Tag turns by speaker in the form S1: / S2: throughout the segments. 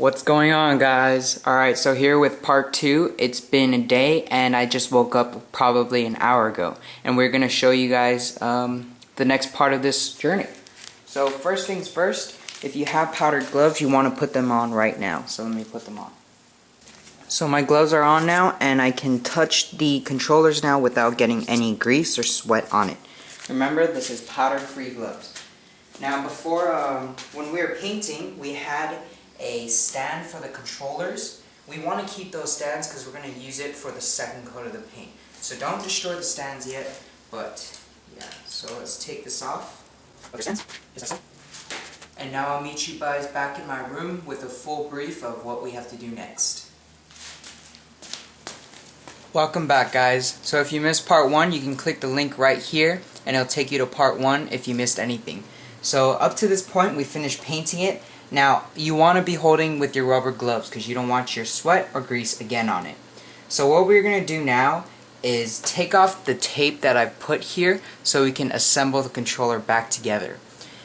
S1: What's going on, guys? Alright, so here with part 2. It's been a day and I just woke up probably an hour ago, and we're going to show you guys the next part of this journey. So first things first, if you have powdered gloves, you want to put them on right now. So let me put them on. So my gloves are on now, and I can touch the controllers now without getting any grease or sweat on it. Remember, this is powder-free gloves. Now before, when we were painting, we had a stand for the controllers. We want to keep those stands because we're going to use it for the second coat of the paint. So don't destroy the stands yet, but yeah, so let's take this off. And now I'll meet you guys back in my room with a full brief of what we have to do next. Welcome back, guys. So if you missed part 1, you can click the link right here and it'll take you to part 1 if you missed anything. So up to this point we finished painting it. Now you want to be holding with your rubber gloves because you don't want your sweat or grease again on it. So what we're going to do now is take off the tape that I've put here so we can assemble the controller back together.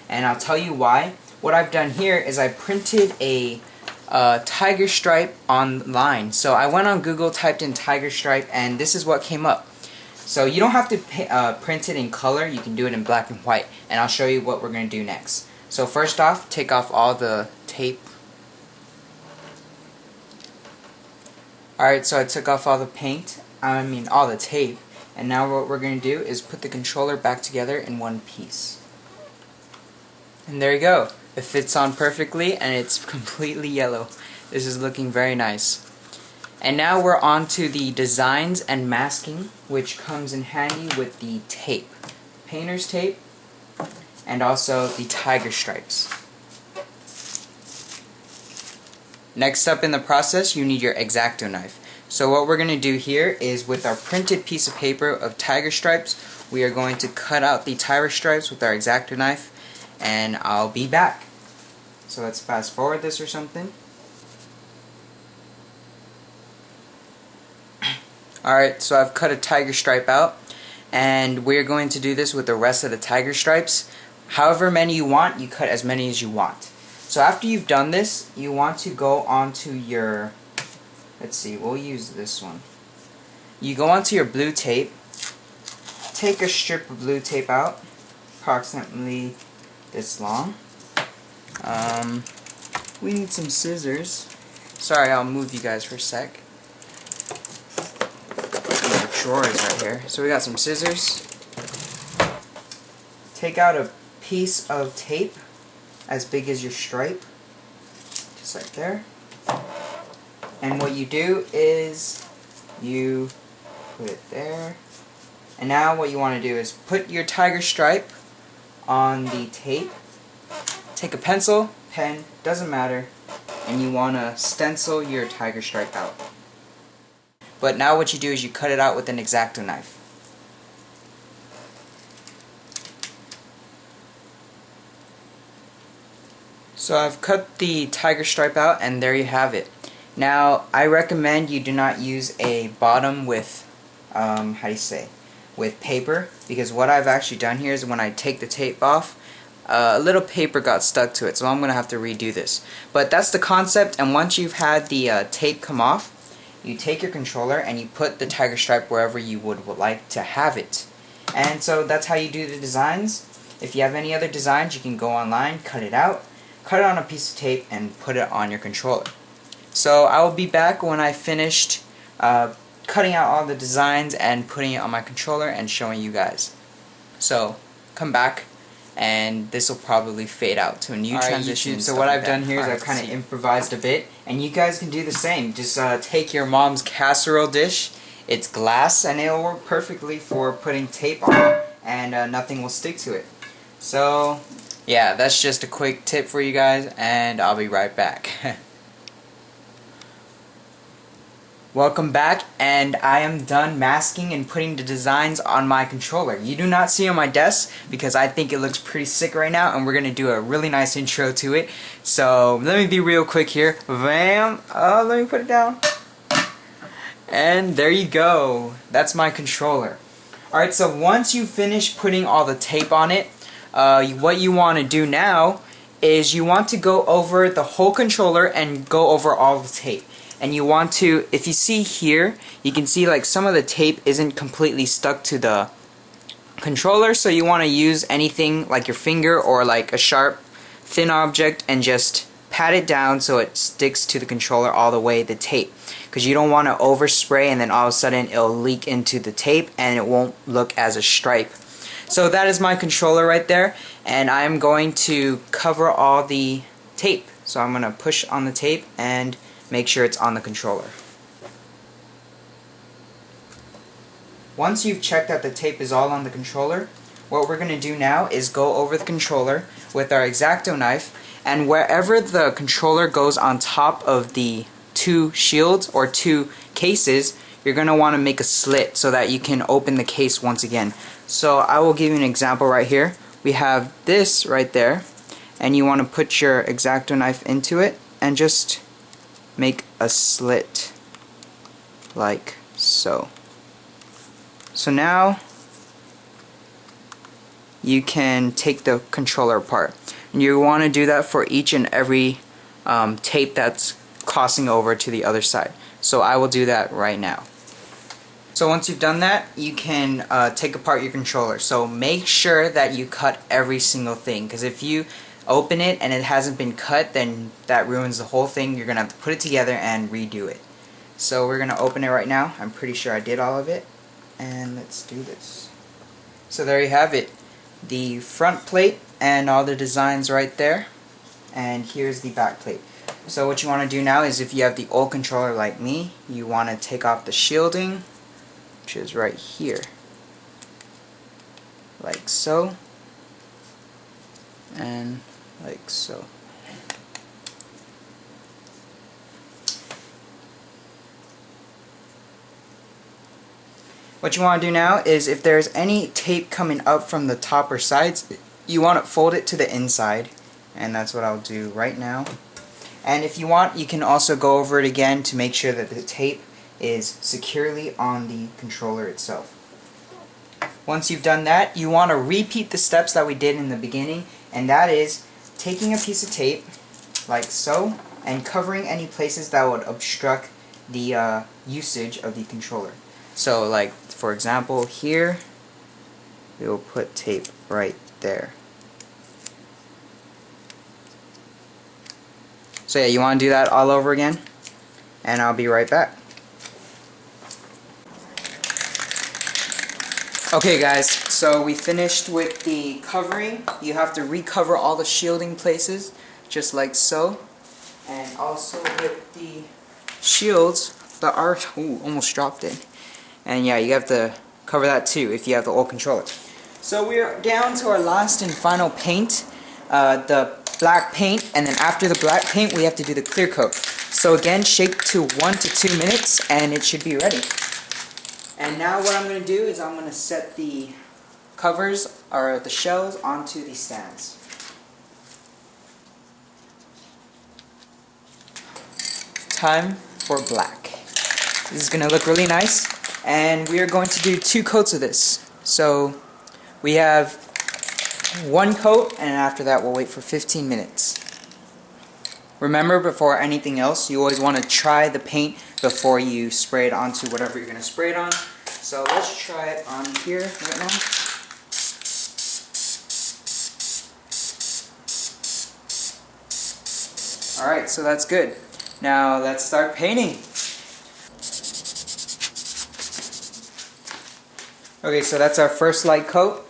S1: And I'll tell you why. What I've done here is I printed a tiger stripe online. So I went on Google, typed in tiger stripe, and this is what came up. So you don't have to print it in color, you can do it in black and white, and I'll show you what we're going to do next. So first off, take off all the tape. Alright, so I took off all the all the tape, and now what we're going to do is put the controller back together in one piece. And there you go. It fits on perfectly and it's completely yellow. This is looking very nice. And now we're on to the designs and masking, which comes in handy with the tape. Painter's tape and also the tiger stripes. Next up in the process, you need your exacto knife. So what we're going to do here is, with our printed piece of paper of tiger stripes, we are going to cut out the tiger stripes with our exacto knife, and I'll be back. So let's fast forward this or something. Alright, so I've cut a tiger stripe out, and we're going to do this with the rest of the tiger stripes. However many you want, you cut as many as you want. So after you've done this, you want to go onto your, let's see, we'll use this one. You go onto your blue tape, take a strip of blue tape out, approximately this long. We need some scissors. Sorry, I'll move you guys for a sec. The drawer is right here. So we got some scissors. Take out a piece of tape as big as your stripe, just like there. And what you do is you put it there. And now what you want to do is put your tiger stripe on the tape. Take a pencil, pen, doesn't matter, and you want to stencil your tiger stripe out. But now what you do is you cut it out with an exacto knife. So I've cut the tiger stripe out, and there you have it. Now I recommend you do not use a bottom with with paper, because what I've actually done here is when I take the tape off, a little paper got stuck to it, so I'm going to have to redo this. But that's the concept, and once you've had the tape come off, you take your controller and you put the tiger stripe wherever you would like to have it. And so that's how you do the designs. If you have any other designs, you can go online, cut it out, cut it on a piece of tape, and put it on your controller. So I will be back when I finished cutting out all the designs and putting it on my controller and showing you guys. So come back, and this will probably fade out to a new transition. So what I've done here is I've kind of improvised a bit, and you guys can do the same. Just take your mom's casserole dish. It's glass, and it'll work perfectly for putting tape on, and nothing will stick to it. So yeah, that's just a quick tip for you guys, and I'll be right back. Welcome back, and I am done masking and putting the designs on my controller. You do not see on my desk because I think it looks pretty sick right now, and we're going to do a really nice intro to it. So let me be real quick here. Bam! Oh, let me put it down. And there you go. That's my controller. Alright, so once you finish putting all the tape on it, what you want to do now is you want to go over the whole controller and go over all the tape. And you want to, if you see here, you can see like some of the tape isn't completely stuck to the controller, so you want to use anything like your finger or like a sharp thin object and just pat it down so it sticks to the controller all the way, the tape, because you don't want to overspray and then all of a sudden it'll leak into the tape and it won't look as a stripe. So that is my controller right there, and I'm going to cover all the tape. So I'm going to push on the tape and make sure it's on the controller. Once you've checked that the tape is all on the controller, what we're going to do now is go over the controller with our exacto knife, and wherever the controller goes on top of the two shields or two cases, you're going to want to make a slit so that you can open the case once again. So I will give you an example right here. We have this right there, and you want to put your exacto knife into it and just make a slit like so. So now you can take the controller apart. And you want to do that for each and every tape that's crossing over to the other side. So I will do that right now. So once you've done that, you can take apart your controller. So make sure that you cut every single thing, because if you open it and it hasn't been cut, then that ruins the whole thing. You're going to have to put it together and redo it. So we're going to open it right now. I'm pretty sure I did all of it. And let's do this. So there you have it. The front plate and all the designs right there. And here's the back plate. So what you want to do now is, if you have the old controller like me, you want to take off the shielding, which is right here. Like so. And like so. What you want to do now is, if there's any tape coming up from the top or sides, you want to fold it to the inside, and that's what I'll do right now. And if you want, you can also go over it again to make sure that the tape is securely on the controller itself. Once you've done that, you want to repeat the steps that we did in the beginning, and that is taking a piece of tape like so and covering any places that would obstruct the usage of the controller. So like, for example, here we will put tape right there. So yeah, you want to do that all over again, and I'll be right back. Okay guys, so we finished with the covering. You have to recover all the shielding places, just like so. And also with the shields, the art, ooh, almost dropped it. And yeah, you have to cover that too if you have the old controller. So we're down to our last and final paint, the black paint, and then after the black paint we have to do the clear coat. So again, shake to 1 to 2 minutes and it should be ready. And now what I'm going to do is I'm going to set the covers, or the shells, onto the stands. Time for black. This is going to look really nice. And we are going to do 2 coats of this. So we have 1 coat, and after that we'll wait for 15 minutes. Remember, before anything else, you always want to try the paint before you spray it onto whatever you're going to spray it on. So let's try it on here right now. Alright, so that's good. Now let's start painting. Okay, so that's our first light coat,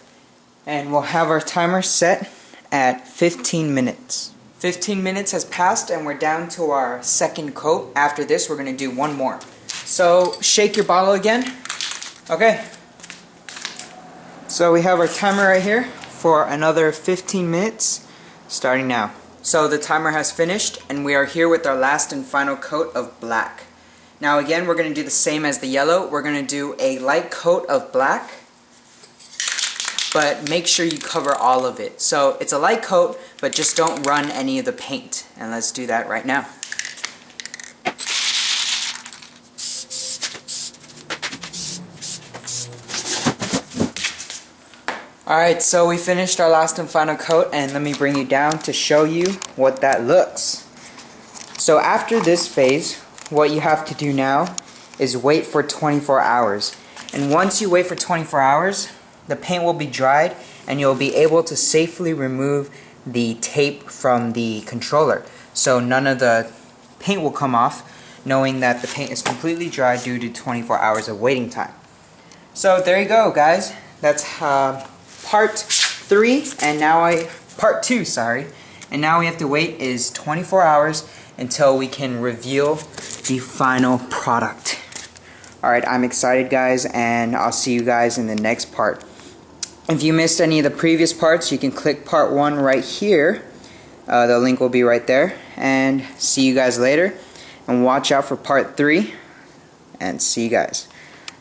S1: and we'll have our timer set at 15 minutes. 15 minutes has passed and we're down to our second coat. After this we're going to do 1 more. So shake your bottle again. Okay. So we have our timer right here for another 15 minutes, starting now. So the timer has finished and we are here with our last and final coat of black. Now again, we're going to do the same as the yellow. We're going to do a light coat of black, but make sure you cover all of it. So it's a light coat, but just don't run any of the paint. And let's do that right now. Alright, so we finished our last and final coat, and let me bring you down to show you what that looks. So after this phase, what you have to do now is wait for 24 hours. And once you wait for 24 hours, the paint will be dried and you'll be able to safely remove the tape from the controller. So none of the paint will come off, knowing that the paint is completely dry due to 24 hours of waiting time. So there you go, guys. That's part 3, and now part 2, sorry. And now we have to wait is 24 hours until we can reveal the final product. Alright, I'm excited, guys, and I'll see you guys in the next part. If you missed any of the previous parts, you can click part 1 right here. The link will be right there. And see you guys later. And watch out for part 3. And see you guys.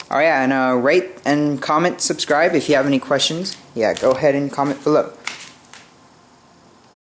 S1: Alright, and rate and comment, subscribe if you have any questions. Yeah, go ahead and comment below.